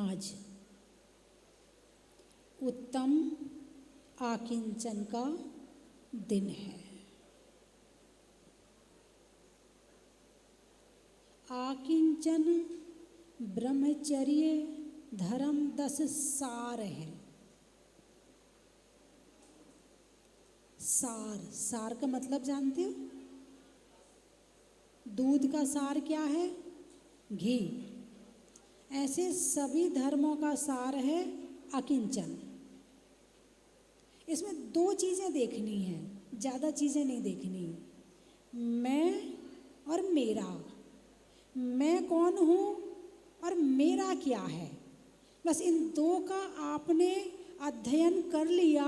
आज उत्तम आकिंचन का दिन है। आकिंचन ब्रह्मचर्य धर्म 10 सार है। सार, सार का मतलब जानते हो? दूध का सार क्या है? घी। ऐसे सभी धर्मों का सार है अकिंचन। इसमें 2 चीज़ें देखनी है, ज़्यादा चीज़ें नहीं देखनी। मैं और मेरा, मैं कौन हूँ और मेरा क्या है, बस इन 2 का आपने अध्ययन कर लिया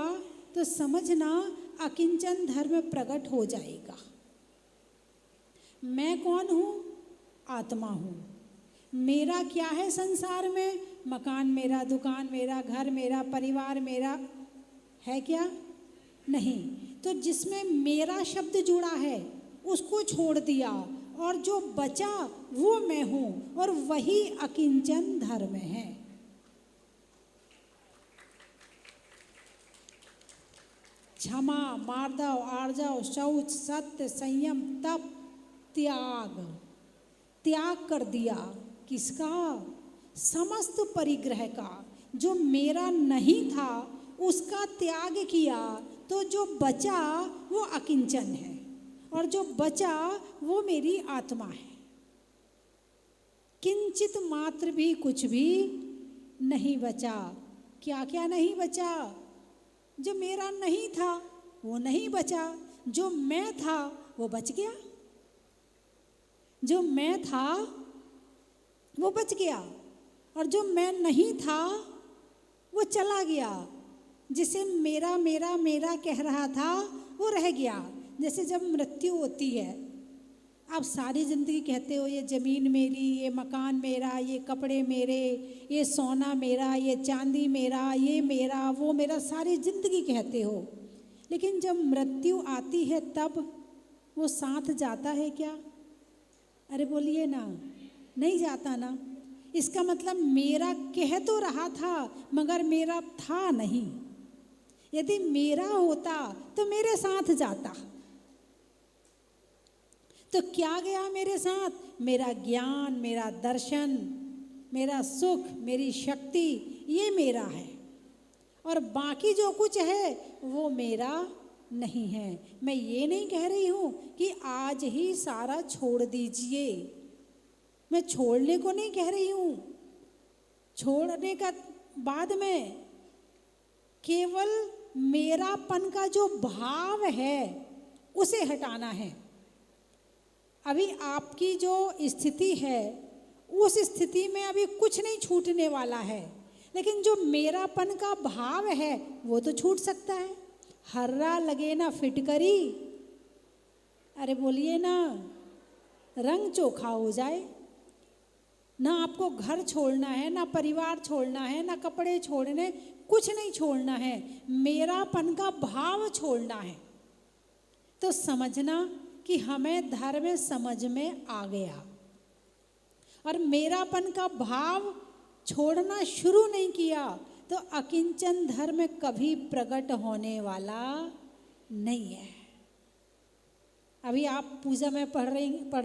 तो समझना अकिंचन धर्म प्रकट हो जाएगा। मैं कौन हूँ? आत्मा हूँ। मेरा क्या है संसार में? मकान मेरा, दुकान मेरा, घर मेरा, परिवार मेरा है क्या? नहीं। तो जिसमें मेरा शब्द जुड़ा है उसको छोड़ दिया और जो बचा वो मैं हूँ, और वही अकिंचन धर्म है। क्षमा, मार्दव, आर्जव, शौच, सत्य, संयम, तप, त्याग। त्याग कर दिया किसका? समस्त परिग्रह का। जो मेरा नहीं था उसका त्याग किया तो जो बचा वो अकिंचन है, और जो बचा वो मेरी आत्मा है। किंचित मात्र भी कुछ भी नहीं बचा। क्या क्या नहीं बचा? जो मेरा नहीं था वो नहीं बचा, जो मैं था वो बच गया। जो मैं था वो बच गया, और जो मैं नहीं था वो चला गया। जिसे मेरा मेरा मेरा कह रहा था वो रह गया। जैसे जब मृत्यु होती है, आप सारी ज़िंदगी कहते हो ये ज़मीन मेरी, ये मकान मेरा, ये कपड़े मेरे, ये सोना मेरा, ये चांदी मेरा, ये मेरा, वो मेरा, सारी ज़िंदगी कहते हो। लेकिन जब मृत्यु आती है तब वो साथ जाता है क्या? अरे बोलिए ना, नहीं जाता ना। इसका मतलब मेरा कह तो रहा था मगर मेरा था नहीं। यदि मेरा होता तो मेरे साथ जाता। तो क्या गया मेरे साथ? मेरा ज्ञान, मेरा दर्शन, मेरा सुख, मेरी शक्ति, ये मेरा है, और बाकी जो कुछ है वो मेरा नहीं है। मैं ये नहीं कह रही हूँ कि आज ही सारा छोड़ दीजिए, मैं छोड़ने को नहीं कह रही हूँ। छोड़ने का बाद में केवल मेरापन का जो भाव है उसे हटाना है। अभी आपकी जो स्थिति है उस स्थिति में अभी कुछ नहीं छूटने वाला है, लेकिन जो मेरापन का भाव है वो तो छूट सकता है। हर्रा लगे ना फिटकरी, अरे बोलिए ना, रंग चोखा हो जाए। ना आपको घर छोड़ना है, ना परिवार छोड़ना है, ना कपड़े छोड़ने, कुछ नहीं छोड़ना है, मेरापन का भाव छोड़ना है। तो समझना कि हमें धर्म समझ में आ गया, और मेरापन का भाव छोड़ना शुरू नहीं किया तो अकिंचन धर्म कभी प्रकट होने वाला नहीं है। अभी आप पूजा में पढ़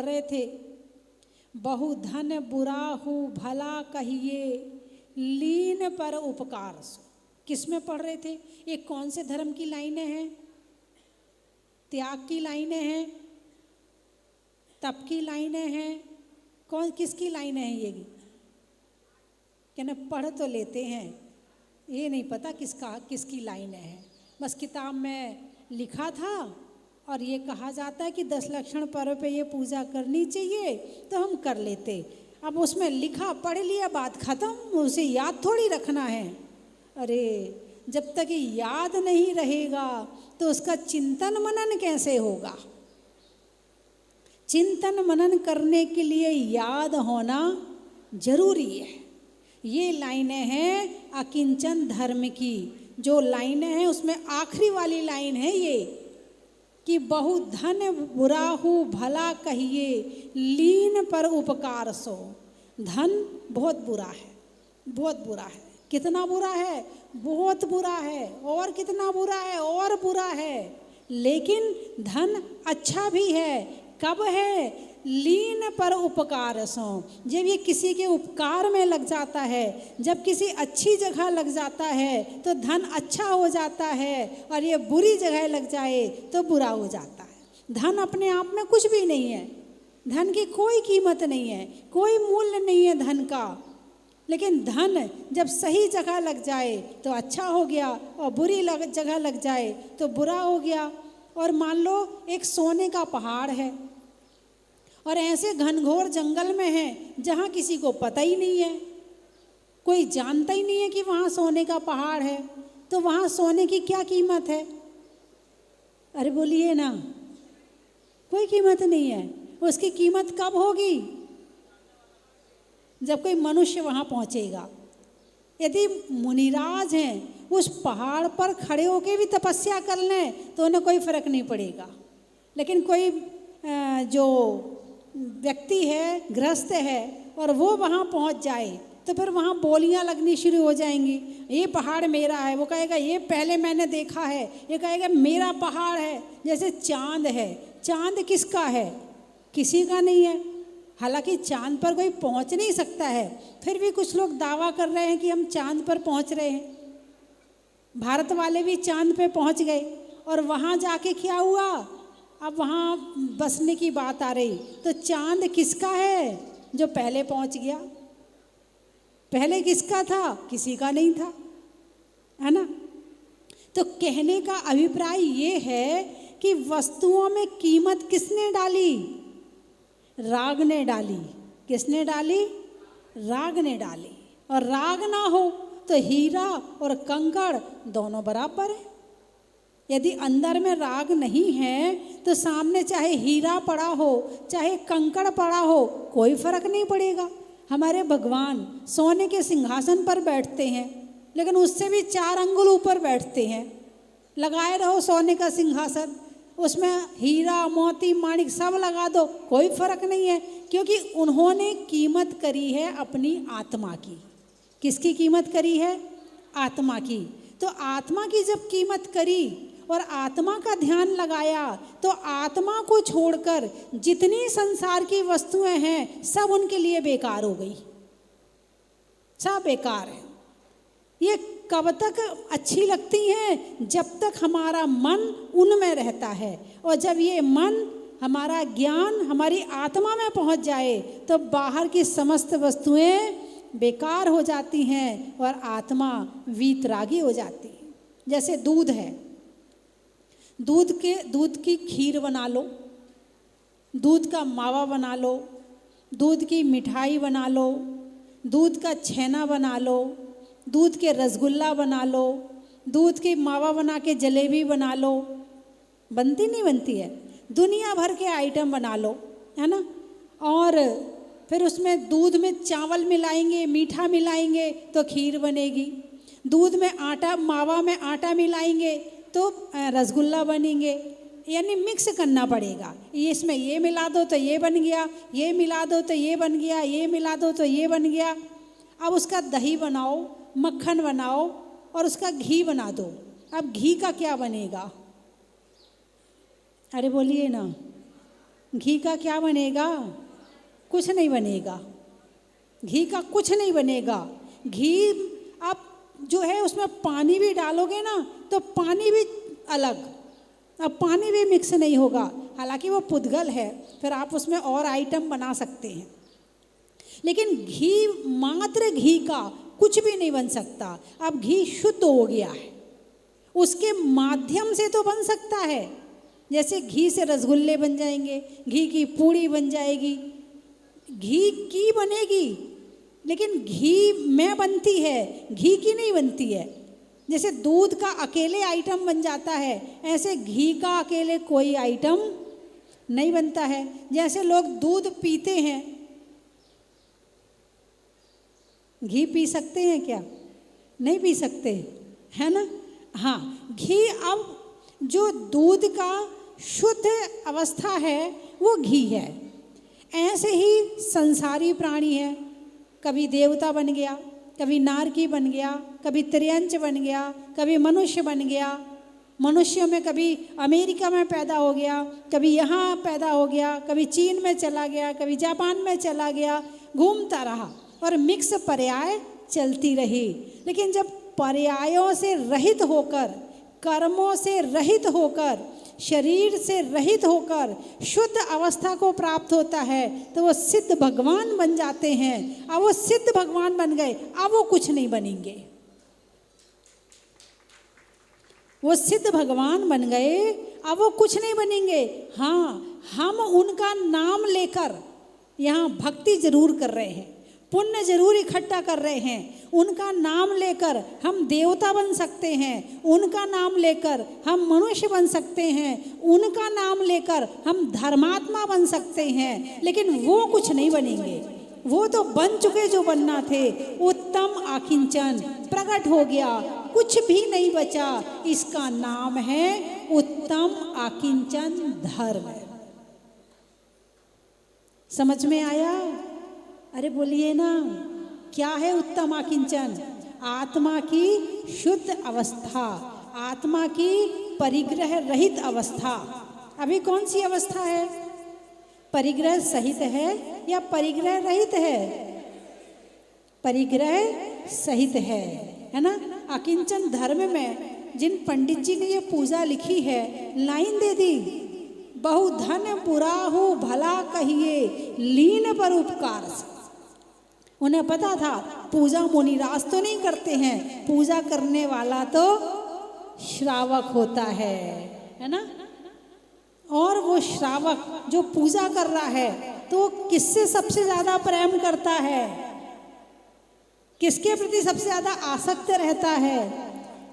रहे थे, बहु धन बुरा हो भला कहिए, लीन पर उपकार सो। किस में पढ़ रहे थे? ये कौन से धर्म की लाइनें हैं? त्याग की लाइनें हैं, तप की लाइनें हैं, कौन किसकी लाइनें हैं? ये कहना पढ़ तो लेते हैं, ये नहीं पता किसकी लाइनें हैं। बस किताब में लिखा था और ये कहा जाता है कि 10 लक्षण पर्व पे ये पूजा करनी चाहिए तो हम कर लेते। अब उसमें लिखा, पढ़ लिया, बात खत्म, उसे याद थोड़ी रखना है। अरे जब तक ये याद नहीं रहेगा तो उसका चिंतन मनन कैसे होगा? चिंतन मनन करने के लिए याद होना जरूरी है। ये लाइनें हैं अकिंचन धर्म की। जो लाइनें हैं उसमें आखिरी वाली लाइन है ये कि बहु धन बुरा हो भला कहिए, लीन पर उपकार सो। धन बहुत बुरा है, बहुत बुरा है। कितना बुरा है? बहुत बुरा है। और कितना बुरा है? और बुरा है। लेकिन धन अच्छा भी है। कब है? लीन पर उपकार सो, जब ये किसी के उपकार में लग जाता है, जब किसी अच्छी जगह लग जाता है तो धन अच्छा हो जाता है, और ये बुरी जगह लग जाए तो बुरा हो जाता है। धन अपने आप में कुछ भी नहीं है, धन की कोई कीमत नहीं है, कोई मूल्य नहीं है धन का। लेकिन धन जब सही जगह लग जाए तो अच्छा हो गया, और बुरी जगह लग जाए तो बुरा हो गया। और मान लो एक सोने का पहाड़ है, और ऐसे घनघोर जंगल में है जहाँ किसी को पता ही नहीं है, कोई जानता ही नहीं है कि वहाँ सोने का पहाड़ है, तो वहाँ सोने की क्या कीमत है? अरे बोलिए ना, कोई कीमत नहीं है। उसकी कीमत कब होगी? जब कोई मनुष्य वहाँ पहुँचेगा। यदि मुनिराज हैं, उस पहाड़ पर खड़े होकर भी तपस्या कर लें तो उन्हें कोई फर्क नहीं पड़ेगा। लेकिन कोई जो व्यक्ति है, गृहस्थ है, और वो वहाँ पहुँच जाए तो फिर वहाँ बोलियाँ लगनी शुरू हो जाएंगी। ये पहाड़ मेरा है, वो कहेगा ये पहले मैंने देखा है, ये कहेगा मेरा पहाड़ है। जैसे चांद है, चांद किसका है? किसी का नहीं है। हालांकि चांद पर कोई पहुँच नहीं सकता है, फिर भी कुछ लोग दावा कर रहे हैं कि हम चांद पर पहुँच रहे हैं। भारत वाले भी चांद पे पहुँच गए, और वहाँ जाके क्या हुआ? अब वहाँ बसने की बात आ रही, तो चांद किसका है? जो पहले पहुँच गया। पहले किसका था? किसी का नहीं था, है ना। तो कहने का अभिप्राय ये है कि वस्तुओं में कीमत किसने डाली? राग ने डाली। किसने डाली? राग ने डाली। और राग ना हो तो हीरा और कंकड़ दोनों बराबर है। यदि अंदर में राग नहीं है तो सामने चाहे हीरा पड़ा हो, चाहे कंकड़ पड़ा हो, कोई फर्क नहीं पड़ेगा। हमारे भगवान सोने के सिंहासन पर बैठते हैं, लेकिन उससे भी 4 अंगुल ऊपर बैठते हैं। लगाए रहो सोने का सिंहासन, उसमें हीरा मोती माणिक सब लगा दो, कोई फर्क नहीं है, क्योंकि उन्होंने कीमत करी है अपनी आत्मा की। किसकी कीमत करी है? आत्मा की। तो आत्मा की जब कीमत करी और आत्मा का ध्यान लगाया, तो आत्मा को छोड़कर जितनी संसार की वस्तुएं हैं सब उनके लिए बेकार हो गई, सब बेकार है। ये कब तक अच्छी लगती हैं? जब तक हमारा मन उनमें रहता है, और जब ये मन, हमारा ज्ञान हमारी आत्मा में पहुंच जाए तो बाहर की समस्त वस्तुएं बेकार हो जाती हैं और आत्मा वीतरागी हो जाती है। जैसे दूध है, दूध की खीर बना लो, दूध का मावा बना लो, दूध की मिठाई बना लो, दूध का छेना बना लो, दूध के रसगुल्ला बना लो, दूध की मावा बना के जलेबी बना लो, बनती नहीं बनती है? दुनिया भर के आइटम बना लो, है ना। और फिर उसमें दूध में चावल मिलाएंगे, मीठा मिलाएंगे तो खीर बनेगी। दूध में आटा, मावा में आटा मिलाएंगे तो रसगुल्ला बनेंगे। यानी मिक्स करना पड़ेगा, ये इसमें ये मिला दो तो ये बन गया, ये मिला दो तो ये बन गया, ये मिला दो तो ये बन गया। अब उसका दही बनाओ, मक्खन बनाओ और उसका घी बना दो। अब घी का क्या बनेगा? अरे बोलिए ना, घी का क्या बनेगा? कुछ नहीं बनेगा, घी का कुछ नहीं बनेगा। घी आप जो है उसमें पानी भी डालोगे ना तो पानी भी अलग, अब पानी भी मिक्स नहीं होगा। हालांकि वो पुद्गल है, फिर आप उसमें और आइटम बना सकते हैं, लेकिन घी, मात्र घी का कुछ भी नहीं बन सकता। अब घी शुद्ध हो गया है, उसके माध्यम से तो बन सकता है। जैसे घी से रसगुल्ले बन जाएंगे, घी की पूड़ी बन जाएगी, घी की बनेगी, लेकिन घी में बनती है, घी की नहीं बनती है। जैसे दूध का अकेले आइटम बन जाता है, ऐसे घी का अकेले कोई आइटम नहीं बनता है। जैसे लोग दूध पीते हैं, घी पी सकते हैं क्या? नहीं पी सकते, है ना। हाँ, घी, अब जो दूध का शुद्ध अवस्था है वो घी है। ऐसे ही संसारी प्राणी है, कभी देवता बन गया, कभी नारकी बन गया, कभी त्रियंच बन गया, कभी मनुष्य बन गया। मनुष्यों में कभी अमेरिका में पैदा हो गया, कभी यहाँ पैदा हो गया, कभी चीन में चला गया, कभी जापान में चला गया, घूमता रहा और मिक्स पर्याय चलती रही। लेकिन जब पर्यायों से रहित होकर, कर्मों से रहित होकर, शरीर से रहित होकर शुद्ध अवस्था को प्राप्त होता है तो वो सिद्ध भगवान बन जाते हैं। अब वो सिद्ध भगवान बन गए, अब वो कुछ नहीं बनेंगे। वो सिद्ध भगवान बन गए, अब वो कुछ नहीं बनेंगे। हाँ, हम उनका नाम लेकर यहाँ भक्ति जरूर कर रहे हैं, पुण्य जरूर इकट्ठा कर रहे हैं। उनका नाम लेकर हम देवता बन सकते हैं, उनका नाम लेकर हम मनुष्य बन सकते हैं, उनका नाम लेकर हम धर्मात्मा बन सकते हैं। लेकिन वो कुछ नहीं बनेंगे, वो तो बन चुके जो बनना थे। उत्तम आकिंचन प्रकट हो गया, कुछ भी नहीं बचा। इसका नाम है उत्तम आकिंचन धर्म। समझ में आया? अरे बोलिए ना, क्या है उत्तम आकिंचन? आत्मा की शुद्ध अवस्था, आत्मा की परिग्रह रहित अवस्था। अभी कौन सी अवस्था है? परिग्रह सहित है या परिग्रह रहित है? परिग्रह सहित है ना। अकिंचन धर्म में जिन पंडित जी ने ये पूजा लिखी है, लाइन दे दी, बहु धन बुरा हो भला कहिए लीन पर उपकार से। उन्हें पता था पूजा मुनिराज तो नहीं करते हैं, पूजा करने वाला तो श्रावक होता है ना। और वो श्रावक जो पूजा कर रहा है तो किससे सबसे ज्यादा प्रेम करता है? किसके प्रति सबसे ज्यादा आसक्त रहता है?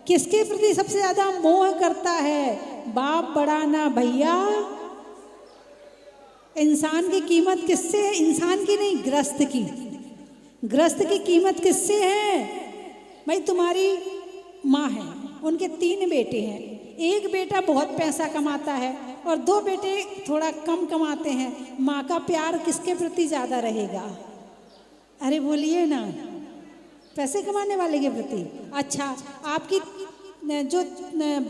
किसके प्रति सबसे ज्यादा मोह करता है? बाप बड़ा ना भैया। इंसान की कीमत किससे है? इंसान की नहीं, ग्रस्त की। ग्रस्त की कीमत किससे है? भाई तुम्हारी माँ है, उनके 3 बेटे हैं, एक बेटा बहुत पैसा कमाता है और 2 बेटे थोड़ा कम कमाते हैं। माँ का प्यार किसके प्रति ज्यादा रहेगा? अरे बोलिए ना, पैसे कमाने वाले के प्रति। अच्छा, आपकी जो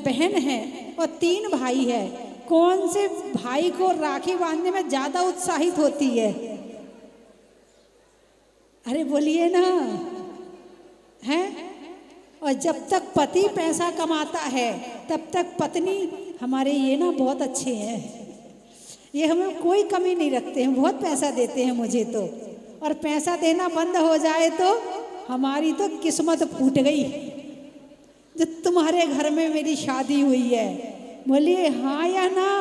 बहन है और 3 भाई है, कौन से भाई को राखी बांधने में ज्यादा उत्साहित होती है? अरे बोलिए ना, है? और जब तक पति पैसा कमाता है तब तक पत्नी, हमारे ये ना बहुत अच्छे हैं, ये हमें कोई कमी नहीं रखते हैं, बहुत पैसा देते हैं मुझे तो। और पैसा देना बंद हो जाए तो हमारी तो किस्मत फूट गई, जो तुम्हारे घर में मेरी शादी हुई है। बोलिए हाँ या ना?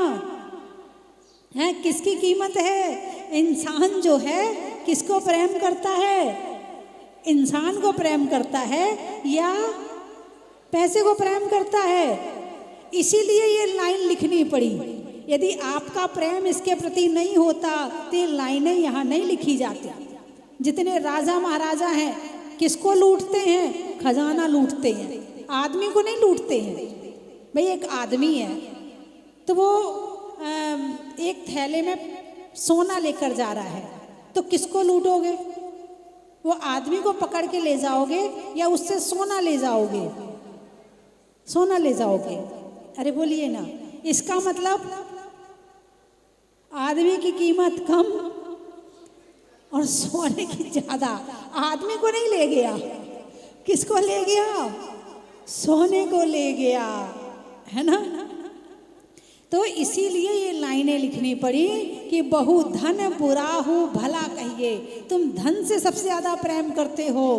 है किसकी कीमत है? इंसान जो है किसको प्रेम करता है? इंसान को प्रेम करता है या पैसे को प्रेम करता है? इसीलिए ये लाइन लिखनी पड़ी। यदि आपका प्रेम इसके प्रति नहीं होता तो ये लाइनें यहाँ नहीं लिखी जाती। जितने राजा महाराजा हैं किसको लूटते हैं? खजाना लूटते हैं, आदमी को नहीं लूटते हैं। भाई एक आदमी है तो वो एक थैले में सोना लेकर जा रहा है, तो किसको लूटोगे? वो आदमी को पकड़ के ले जाओगे या उससे सोना ले जाओगे? सोना ले जाओगे। अरे बोलिए ना, इसका मतलब आदमी की कीमत कम और सोने की ज्यादा। आदमी को नहीं ले गया, किसको ले गया? सोने को ले गया, है ना। तो इसीलिए ये लाइनें लिखनी पड़ी कि बहु धन बुरा हो भला कहिए। तुम धन से सबसे ज्यादा प्रेम करते हो,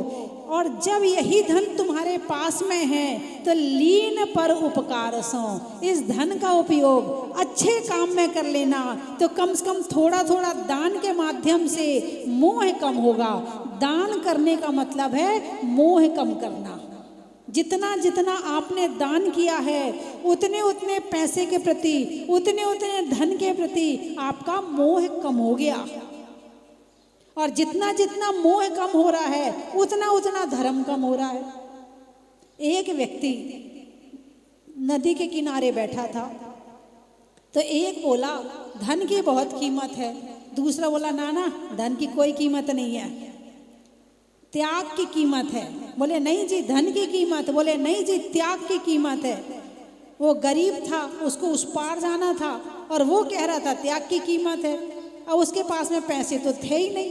और जब यही धन तुम्हारे पास में है तो लीन पर उपकार सो, इस धन का उपयोग अच्छे काम में कर लेना, तो कम से कम थोड़ा थोड़ा दान के माध्यम से मोह कम होगा। दान करने का मतलब है मोह कम करना। जितना जितना आपने दान किया है उतने उतने पैसे के प्रति, उतने उतने धन के प्रति आपका मोह कम हो गया। और जितना जितना मोह कम हो रहा है उतना उतना धर्म कम हो रहा है। एक व्यक्ति नदी के किनारे बैठा था, तो एक बोला धन की बहुत कीमत है, दूसरा बोला ना ना धन की कोई कीमत नहीं है। त्याग की कीमत है। बोले नहीं जी धन की कीमत, बोले नहीं जी त्याग की कीमत है। वो गरीब था, उसको उस पार जाना था और वो कह रहा था त्याग की कीमत है। और उसके पास में पैसे तो थे ही नहीं,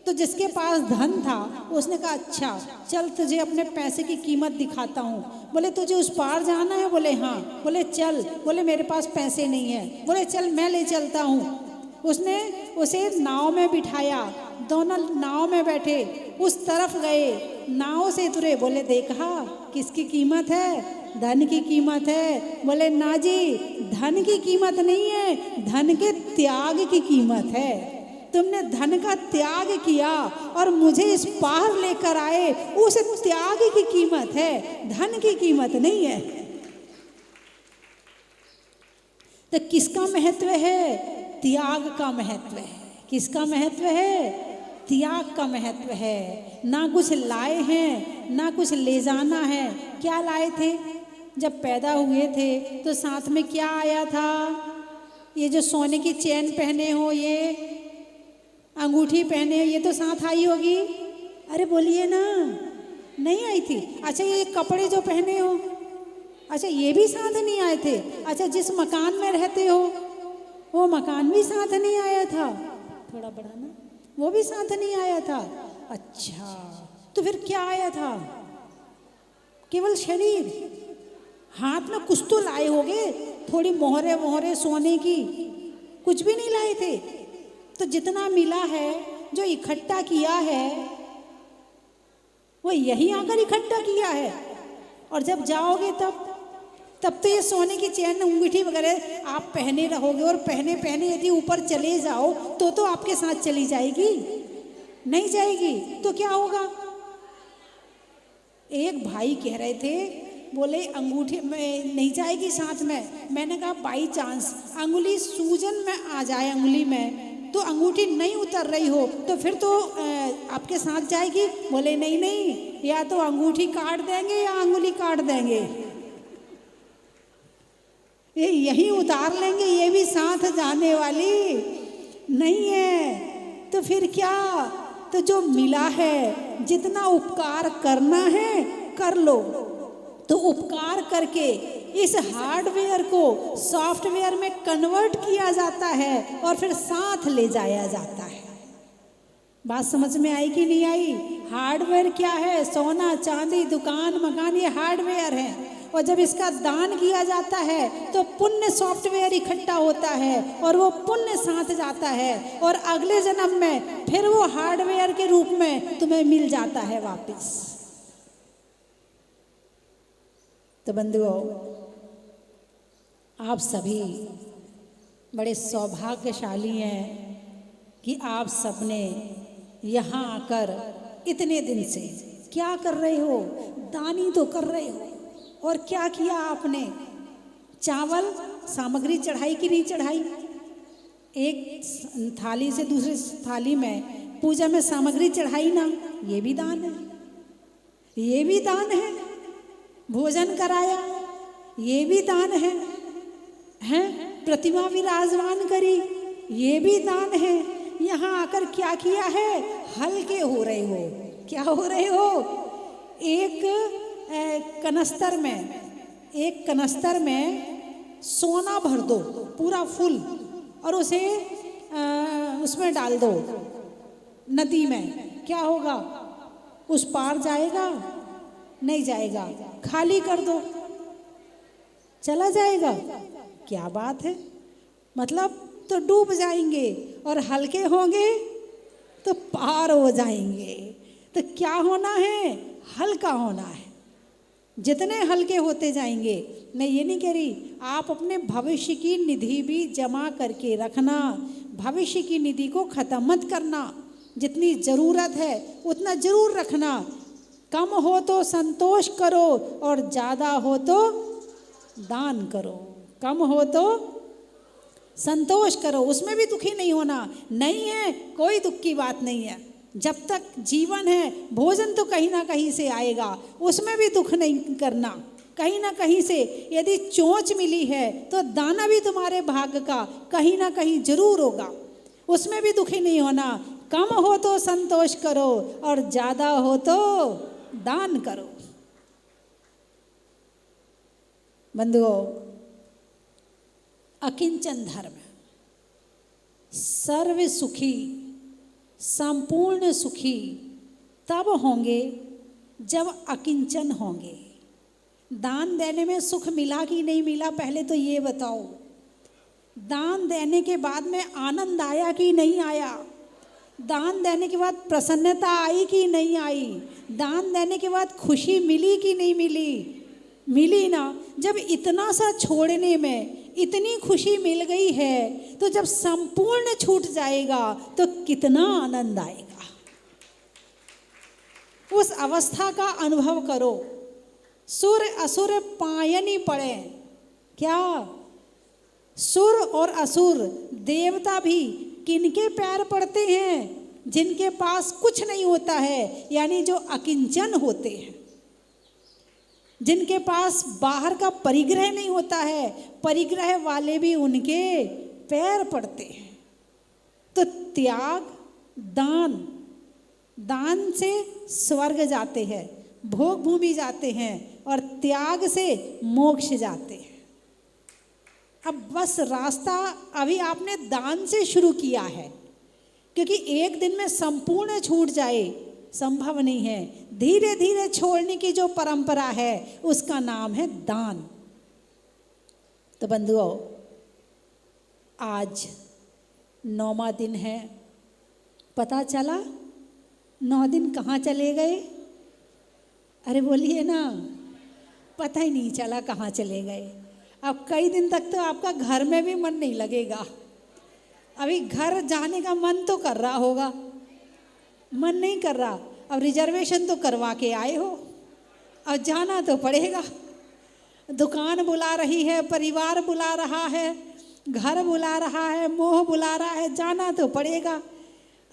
तो जिसके पास धन था उसने कहा अच्छा चल तुझे अपने पैसे की कीमत दिखाता हूँ। बोले तुझे उस पार जाना है? बोले हाँ। बोले चल। बोले मेरे पास पैसे नहीं है। बोले चल मैं ले चलता हूँ। उसने उसे नाव में बिठाया, दोनों नाव में बैठे, उस तरफ गए, नाव से उतरे। बोले देखा किसकी कीमत है? धन की कीमत है। बोले ना जी धन की कीमत नहीं है, धन के त्याग की कीमत है। तुमने धन का त्याग किया और मुझे इस पार लेकर आए, उस त्याग की कीमत है, धन की कीमत नहीं है। तो किसका महत्व है? त्याग का महत्व है। किसका महत्व है? त्याग का महत्व है। ना कुछ लाए हैं ना कुछ ले जाना है। क्या लाए थे? जब पैदा हुए थे तो साथ में क्या आया था? ये जो सोने की चेन पहने हो, ये अंगूठी पहने हो, ये तो साथ आई होगी। अरे बोलिए ना, नहीं आई थी। अच्छा ये कपड़े जो पहने हो, अच्छा ये भी साथ नहीं आए थे। अच्छा जिस मकान में रहते हो वो मकान भी साथ नहीं आया था। थोड़ा बढ़ाना, वो भी साथ नहीं आया था। अच्छा तो फिर क्या आया था? केवल शरीर। हाथ में कुछ तो लाए होगे, थोड़ी मोहरे मोहरे सोने की, कुछ भी नहीं लाए थे। तो जितना मिला है, जो इकट्ठा किया है, वो यहीं आकर इकट्ठा किया है। और जब जाओगे तब तो ये सोने की चैन अंगूठी वगैरह आप पहने रहोगे, और पहने पहने यदि ऊपर चले जाओ तो आपके साथ चली जाएगी? नहीं जाएगी। तो क्या होगा? एक भाई कह रहे थे, बोले अंगूठी में नहीं जाएगी साथ में। मैंने कहा बाई चांस अंगुली सूजन में आ जाए अंगुली में, तो अंगूठी नहीं उतर रही हो तो फिर तो आपके साथ जाएगी। बोले नहीं नहीं, या तो अंगूठी काट देंगे या अंगुली काट देंगे, ये यही उतार लेंगे, ये भी साथ जाने वाली नहीं है। तो फिर क्या? तो जो मिला है, जितना उपकार करना है कर लो। तो उपकार करके इस हार्डवेयर को सॉफ्टवेयर में कन्वर्ट किया जाता है और फिर साथ ले जाया जाता है। बात समझ में आई कि नहीं आई? हार्डवेयर क्या है? सोना चांदी दुकान मकान, ये हार्डवेयर है। और जब इसका दान किया जाता है तो पुण्य सॉफ्टवेयर इकट्ठा होता है और वो पुण्य साथ जाता है, और अगले जन्म में फिर वो हार्डवेयर के रूप में तुम्हें मिल जाता है वापस। तो बंधुओं, आप सभी बड़े सौभाग्यशाली हैं कि आप सबने यहाँ आकर इतने दिन से क्या कर रहे हो? दानी तो कर रहे हो। और क्या किया आपने? चावल सामग्री चढ़ाई कि नहीं चढ़ाई? एक थाली से दूसरी थाली में पूजा में सामग्री चढ़ाई ना, ये भी दान है। ये भी दान है। भोजन कराया, ये भी दान है। हैं? प्रतिमा विराजमान करी, ये भी दान है। यहाँ आकर क्या किया है? हल्के हो रहे हो। क्या हो रहे हो? एक कनस्तर में सोना भर दो पूरा फुल, और उसे उसमें डाल दो नदी में। क्या होगा? उस पार जाएगा? नहीं जाएगा। खाली कर दो, चला जाएगा। क्या बात है! मतलब तो डूब जाएंगे, और हल्के होंगे तो पार हो जाएंगे। तो क्या होना है? हल्का होना है। जितने हल्के होते जाएंगे, मैं ये नहीं कह रही आप अपने भविष्य की निधि भी जमा करके रखना, भविष्य की निधि को ख़त्म मत करना। जितनी ज़रूरत है उतना ज़रूर रखना। कम हो तो संतोष करो और ज़्यादा हो तो दान करो। कम हो तो संतोष करो, उसमें भी दुखी नहीं होना। नहीं है, कोई दुख की बात नहीं है। जब तक जीवन है, भोजन तो कहीं ना कहीं से आएगा, उसमें भी दुख नहीं करना। कहीं ना कहीं से यदि चोंच मिली है तो दाना भी तुम्हारे भाग्य का कहीं ना कहीं जरूर होगा, उसमें भी दुखी नहीं होना। कम हो तो संतोष करो और ज्यादा हो तो दान करो। बंधुओं, अकिंचन धर्म सर्व सुखी संपूर्ण सुखी तब होंगे जब अकिंचन होंगे। दान देने में सुख मिला कि नहीं मिला, पहले तो ये बताओ। दान देने के बाद में आनंद आया कि नहीं आया? दान देने के बाद प्रसन्नता आई कि नहीं आई? दान देने के बाद खुशी मिली कि नहीं मिली? मिली ना। जब इतना सा छोड़ने में इतनी खुशी मिल गई है, तो जब संपूर्ण छूट जाएगा तो कितना आनंद आएगा। उस अवस्था का अनुभव करो। सुर असुर पायनी पड़े। क्या? सुर और असुर देवता भी किनके पैर पड़ते हैं? जिनके पास कुछ नहीं होता है, यानी जो अकिंचन होते हैं, जिनके पास बाहर का परिग्रह नहीं होता है, परिग्रह वाले भी उनके पैर पड़ते हैं। तो त्याग, दान, दान से स्वर्ग जाते हैं, भोग भूमि जाते हैं, और त्याग से मोक्ष जाते हैं। अब बस रास्ता अभी आपने दान से शुरू किया है, क्योंकि एक दिन में संपूर्ण छूट जाए संभव नहीं है। धीरे धीरे छोड़ने की जो परंपरा है उसका नाम है दान। तो बंधुओं, आज 9वां दिन है। पता चला 9 दिन कहाँ चले गए? अरे बोलिए ना, पता ही नहीं चला कहाँ चले गए। अब कई दिन तक तो आपका घर में भी मन नहीं लगेगा। अभी घर जाने का मन तो कर रहा होगा, मन नहीं कर रहा। अब रिजर्वेशन तो करवा के आए हो, अब जाना तो पड़ेगा। दुकान बुला रही है, परिवार बुला रहा है, घर बुला रहा है, मोह बुला रहा है, जाना तो पड़ेगा।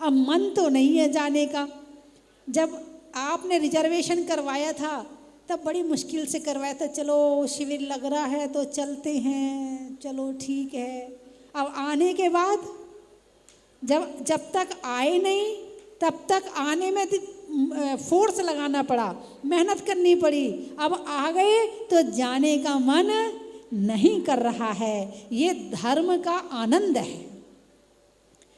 अब मन तो नहीं है जाने का। जब आपने रिजर्वेशन करवाया था तब बड़ी मुश्किल से करवाया था। चलो शिविर लग रहा है तो चलते हैं, चलो ठीक है। अब आने के बाद जब तक आए नहीं तब तक आने में फोर्स लगाना पड़ा, मेहनत करनी पड़ी। अब आ गए तो जाने का मन नहीं कर रहा है। ये धर्म का आनंद है।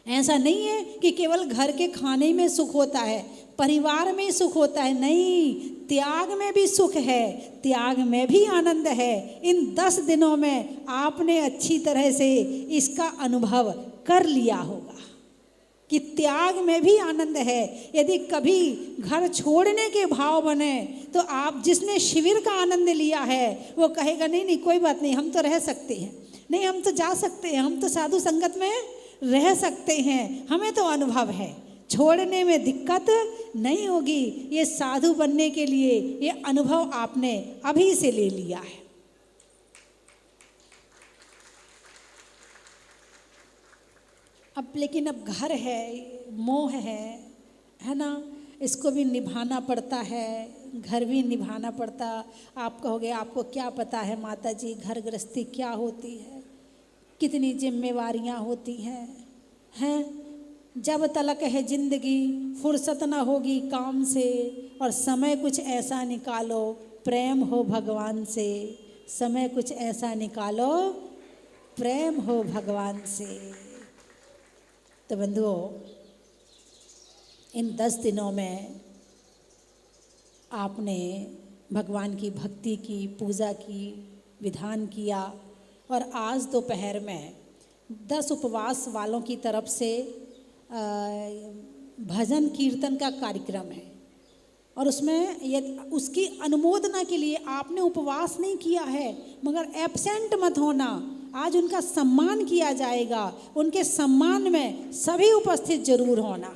ऐसा नहीं है कि केवल घर के खाने में सुख होता है, परिवार में सुख होता है। नहीं, त्याग में भी सुख है, त्याग में भी आनंद है। इन 10 दिनों में आपने अच्छी तरह से इसका अनुभव कर लिया होगा कि त्याग में भी आनंद है। यदि कभी घर छोड़ने के भाव बने तो आप, जिसने शिविर का आनंद लिया है, वो कहेगा नहीं नहीं कोई बात नहीं, हम तो रह सकते हैं, नहीं हम तो जा सकते हैं, हम तो साधु संगत में रह सकते हैं, हमें तो अनुभव है, छोड़ने में दिक्कत नहीं होगी। ये साधु बनने के लिए ये अनुभव आपने अभी से ले लिया है। अब लेकिन अब घर है, मोह है ना, इसको भी निभाना पड़ता है, घर भी निभाना पड़ता। आप कहोगे आपको क्या पता है माता जी, घर गृहस्थी क्या होती है, कितनी जिम्मेवारियां होती हैं। जब तलक है जिंदगी, फुर्सत ना होगी काम से, और समय कुछ ऐसा निकालो प्रेम हो भगवान से। समय कुछ ऐसा निकालो प्रेम हो भगवान से। तो बंधुओं, इन 10 दिनों में आपने भगवान की भक्ति की, पूजा की, विधान किया, और आज दोपहर में 10 उपवास वालों की तरफ से भजन कीर्तन का कार्यक्रम है। और उसमें उसकी अनुमोदना के लिए आपने उपवास नहीं किया है, मगर एब्सेंट मत होना। आज उनका सम्मान किया जाएगा, उनके सम्मान में सभी उपस्थित जरूर होना।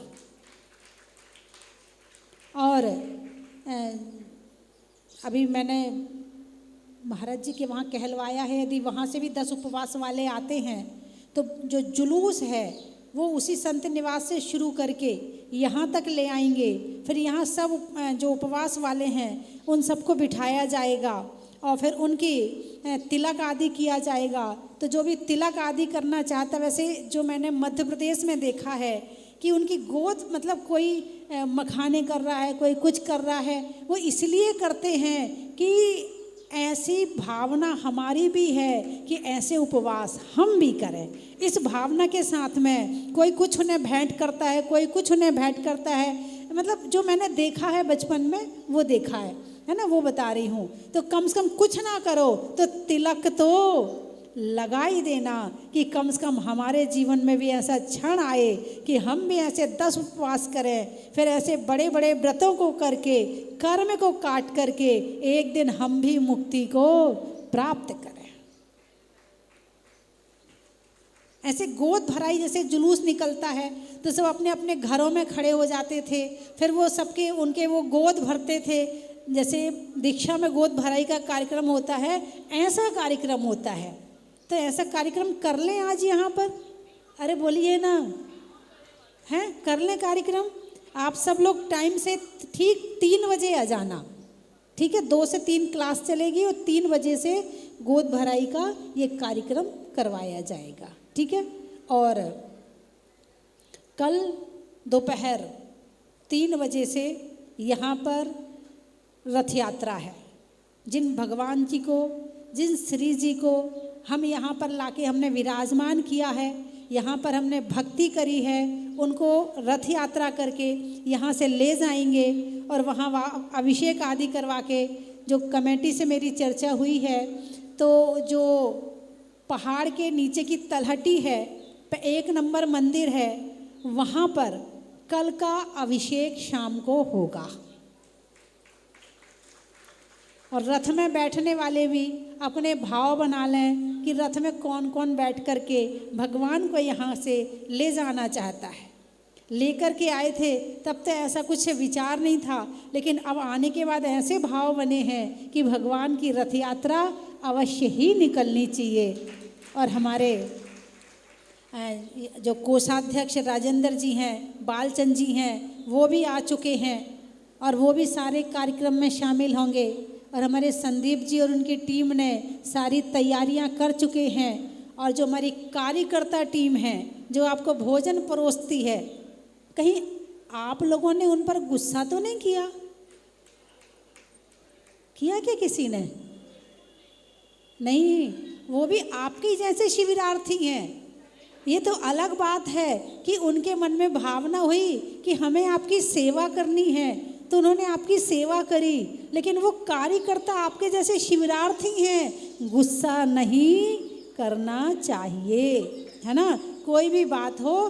और अभी मैंने महाराज जी के वहाँ कहलवाया है, यदि वहाँ से भी 10 उपवास वाले आते हैं तो जो जुलूस है वो उसी संत निवास से शुरू करके यहाँ तक ले आएंगे। फिर यहाँ सब जो उपवास वाले हैं उन सबको बिठाया जाएगा, और फिर उनकी तिलक आदि किया जाएगा। तो जो भी तिलक आदि करना चाहता, वैसे जो मैंने मध्य प्रदेश में देखा है कि उनकी गोद मतलब कोई मखाने कर रहा है, कोई कुछ कर रहा है, वो इसलिए करते हैं कि ऐसी भावना हमारी भी है कि ऐसे उपवास हम भी करें। इस भावना के साथ में कोई कुछ उन्हें भेंट करता है, कोई कुछ उन्हें भेंट करता है, मतलब जो मैंने देखा है बचपन में वो देखा है ना, वो बता रही हूँ। तो कम से कम कुछ ना करो तो तिलक तो लगा ही देना कि कम से कम हमारे जीवन में भी ऐसा क्षण आए कि हम भी ऐसे 10 उपवास करें, फिर ऐसे बड़े बड़े व्रतों को करके, कर्म को काट करके एक दिन हम भी मुक्ति को प्राप्त करें। ऐसे गोद भराई जैसे जुलूस निकलता है तो सब अपने अपने घरों में खड़े हो जाते थे, फिर वो सबके उनके वो गोद भरते थे। जैसे दीक्षा में गोद भराई का कार्यक्रम होता है, ऐसा कार्यक्रम होता है। तो ऐसा कार्यक्रम कर लें आज यहाँ पर, अरे बोलिए ना, हैं कर लें कार्यक्रम। आप सब लोग टाइम से ठीक 3 बजे आ जाना, ठीक है। 2 से 3 क्लास चलेगी और 3 बजे से गोद भराई का ये कार्यक्रम करवाया जाएगा, ठीक है। और कल दोपहर 3 बजे से यहाँ पर रथ यात्रा है। जिन भगवान जी को, जिन श्री जी को हम यहाँ पर लाके हमने विराजमान किया है, यहाँ पर हमने भक्ति करी है, उनको रथ यात्रा करके यहाँ से ले जाएंगे और वहाँ अभिषेक आदि करवा के, जो कमेटी से मेरी चर्चा हुई है, तो जो पहाड़ के नीचे की तलहटी है, 1 नंबर मंदिर है, वहाँ पर कल का अभिषेक शाम को होगा। और रथ में बैठने वाले भी अपने भाव बना लें कि रथ में कौन कौन बैठ कर के भगवान को यहाँ से ले जाना चाहता है। लेकर के आए थे तब तो ऐसा कुछ विचार नहीं था, लेकिन अब आने के बाद ऐसे भाव बने हैं कि भगवान की रथ यात्रा अवश्य ही निकलनी चाहिए। और हमारे जो कोषाध्यक्ष राजेंद्र जी हैं, बालचंद जी हैं, वो भी आ चुके हैं और वो भी सारे कार्यक्रम में शामिल होंगे। और हमारे संदीप जी और उनकी टीम ने सारी तैयारियां कर चुके हैं। और जो हमारी कार्यकर्ता टीम है जो आपको भोजन परोसती है, कहीं आप लोगों ने उन पर गुस्सा तो नहीं किया? किया क्या किसी ने? नहीं, वो भी आपके जैसे शिविरार्थी हैं। ये तो अलग बात है कि उनके मन में भावना हुई कि हमें आपकी सेवा करनी है, तो उन्होंने आपकी सेवा करी। लेकिन वो कार्यकर्ता आपके जैसे शिविरार्थी हैं, गुस्सा नहीं करना चाहिए, है ना। कोई भी बात हो,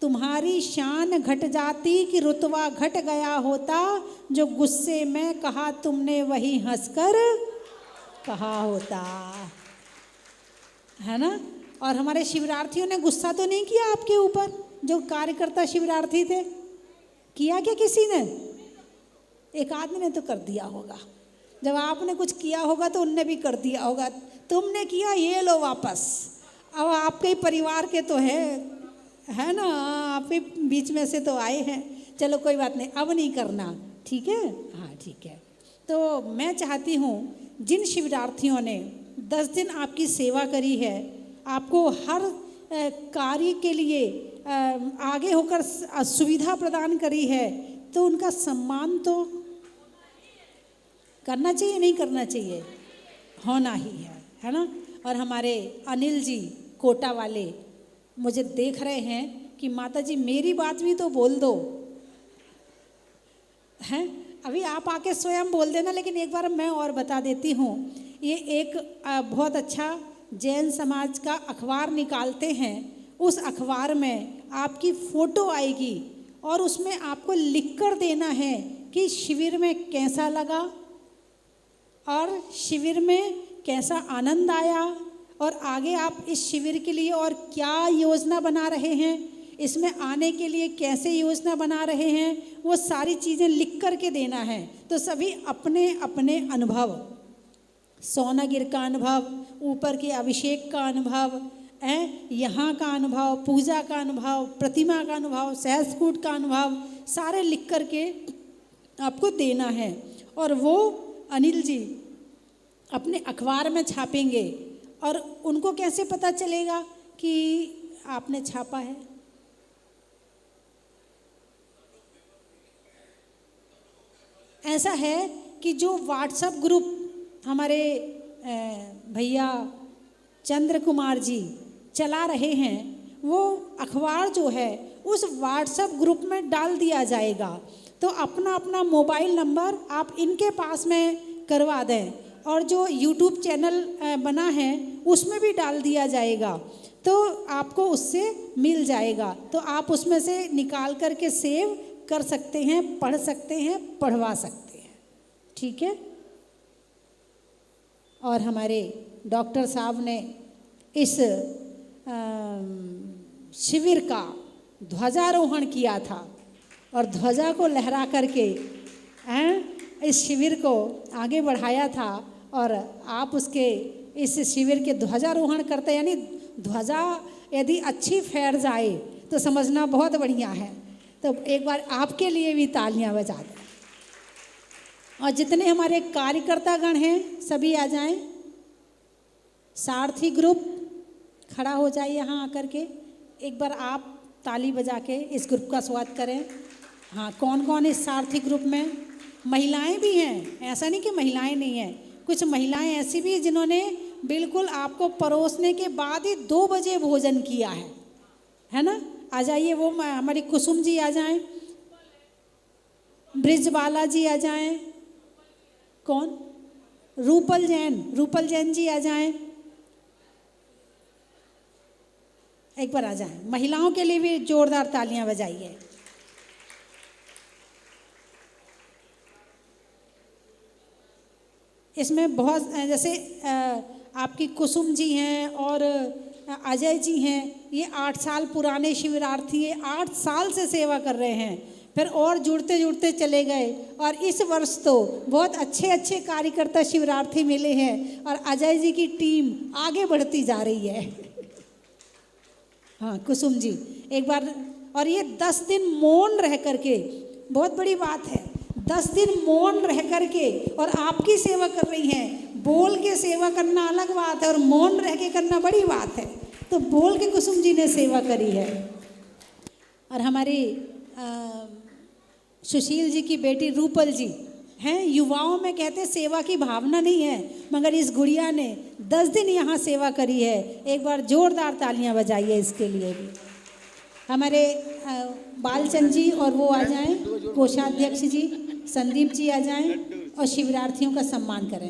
तुम्हारी शान घट जाती कि रुतबा घट गया होता, जो गुस्से में कहा तुमने वही हंसकर कहा होता, है ना। और हमारे शिविरार्थियों ने गुस्सा तो नहीं किया आपके ऊपर, जो कार्यकर्ता शिविरार्थी थे? किया क्या किसी ने? एक आदमी ने तो कर दिया होगा। जब आपने कुछ किया होगा तो उनने भी कर दिया होगा। तुमने किया, ये लो वापस। अब आपके ही परिवार के तो है ना, आप ही बीच में से तो आए हैं। चलो कोई बात नहीं, अब नहीं करना, ठीक है। हाँ ठीक है। तो मैं चाहती हूँ जिन शिविरार्थियों ने 10 दिन आपकी सेवा करी है, आपको हर कार्य के लिए आगे होकर सुविधा प्रदान करी है, तो उनका सम्मान तो करना चाहिए, नहीं करना चाहिए? होना ही है ना। और हमारे अनिल जी कोटा वाले मुझे देख रहे हैं कि माता जी मेरी बात भी तो बोल दो, हैं। अभी आप आके स्वयं बोल देना, लेकिन एक बार मैं और बता देती हूँ। ये एक बहुत अच्छा जैन समाज का अखबार निकालते हैं। उस अखबार में आपकी फ़ोटो आएगी और उसमें आपको लिख कर देना है कि शिविर में कैसा लगा और शिविर में कैसा आनंद आया, और आगे आप इस शिविर के लिए और क्या योजना बना रहे हैं, इसमें आने के लिए कैसे योजना बना रहे हैं, वो सारी चीज़ें लिख कर के देना है। तो सभी अपने अपने अनुभव, सोनागिर का अनुभव, ऊपर के अभिषेक का अनुभव, यहाँ का अनुभव, पूजा का अनुभव, प्रतिमा का अनुभव, सहस्त्रकूट का अनुभव, सारे लिख कर के आपको देना है। और वो अनिल जी अपने अखबार में छापेंगे। और उनको कैसे पता चलेगा कि आपने छापा है? ऐसा है कि जो व्हाट्सएप ग्रुप हमारे भैया चंद्र कुमार जी चला रहे हैं, वो अखबार जो है उस व्हाट्सएप ग्रुप में डाल दिया जाएगा। तो अपना अपना मोबाइल नंबर आप इनके पास में करवा दें, और जो यूट्यूब चैनल बना है उसमें भी डाल दिया जाएगा, तो आपको उससे मिल जाएगा। तो आप उसमें से निकाल करके सेव कर सकते हैं, पढ़ सकते हैं, पढ़वा सकते हैं। ठीक है। और हमारे डॉक्टर साहब ने इस शिविर का ध्वजारोहण किया था और ध्वजा को लहरा करके इस शिविर को आगे बढ़ाया था। और आप उसके इस शिविर के ध्वजारोहण करते, यानी ध्वजा यदि अच्छी फहर जाए तो समझना बहुत बढ़िया है। तो एक बार आपके लिए भी तालियां बजा दें। और जितने हमारे कार्यकर्तागण हैं सभी आ जाएं। सारथी ग्रुप खड़ा हो जाए यहाँ आकर के, एक बार आप ताली बजा के इस ग्रुप का स्वागत करें। हाँ, कौन कौन इस सारथी ग्रुप में? महिलाएं भी हैं, ऐसा नहीं कि महिलाएं नहीं हैं, कुछ महिलाएं ऐसी भी जिन्होंने बिल्कुल आपको परोसने के बाद ही 2 बजे भोजन किया है ना। आ जाइए, वो हमारी कुसुम जी आ जाएं, ब्रिजबाला जी आ जाएं, कौन? रूपल जैन जी आ जाएं, एक बार आ जाएं। महिलाओं के लिए भी जोरदार तालियां बजाइए। इसमें बहुत जैसे आपकी कुसुम जी हैं और अजय जी हैं, ये 8 साल पुराने शिविरार्थी हैं, 8 साल से सेवा कर रहे हैं, फिर और जुड़ते जुड़ते चले गए। और इस वर्ष तो बहुत अच्छे अच्छे कार्यकर्ता शिविरार्थी मिले हैं और अजय जी की टीम आगे बढ़ती जा रही है। हाँ कुसुम जी एक बार। और ये 10 दिन मौन रह करके, बहुत बड़ी बात है, 10 दिन मौन रह करके और आपकी सेवा कर रही हैं। बोल के सेवा करना अलग बात है और मौन रह के करना बड़ी बात है। तो बोल के कुसुम जी ने सेवा करी है। और हमारी सुशील जी की बेटी रूपल जी हैं, युवाओं में कहते सेवा की भावना नहीं है, मगर इस गुड़िया ने 10 दिन यहाँ सेवा करी है। एक बार जोरदार तालियां बजाइए इसके लिए भी। हमारे बालचंद जी और वो आ जाएं, कोषाध्यक्ष जी संदीप जी आ जाएं और शिविरार्थियों का सम्मान करें।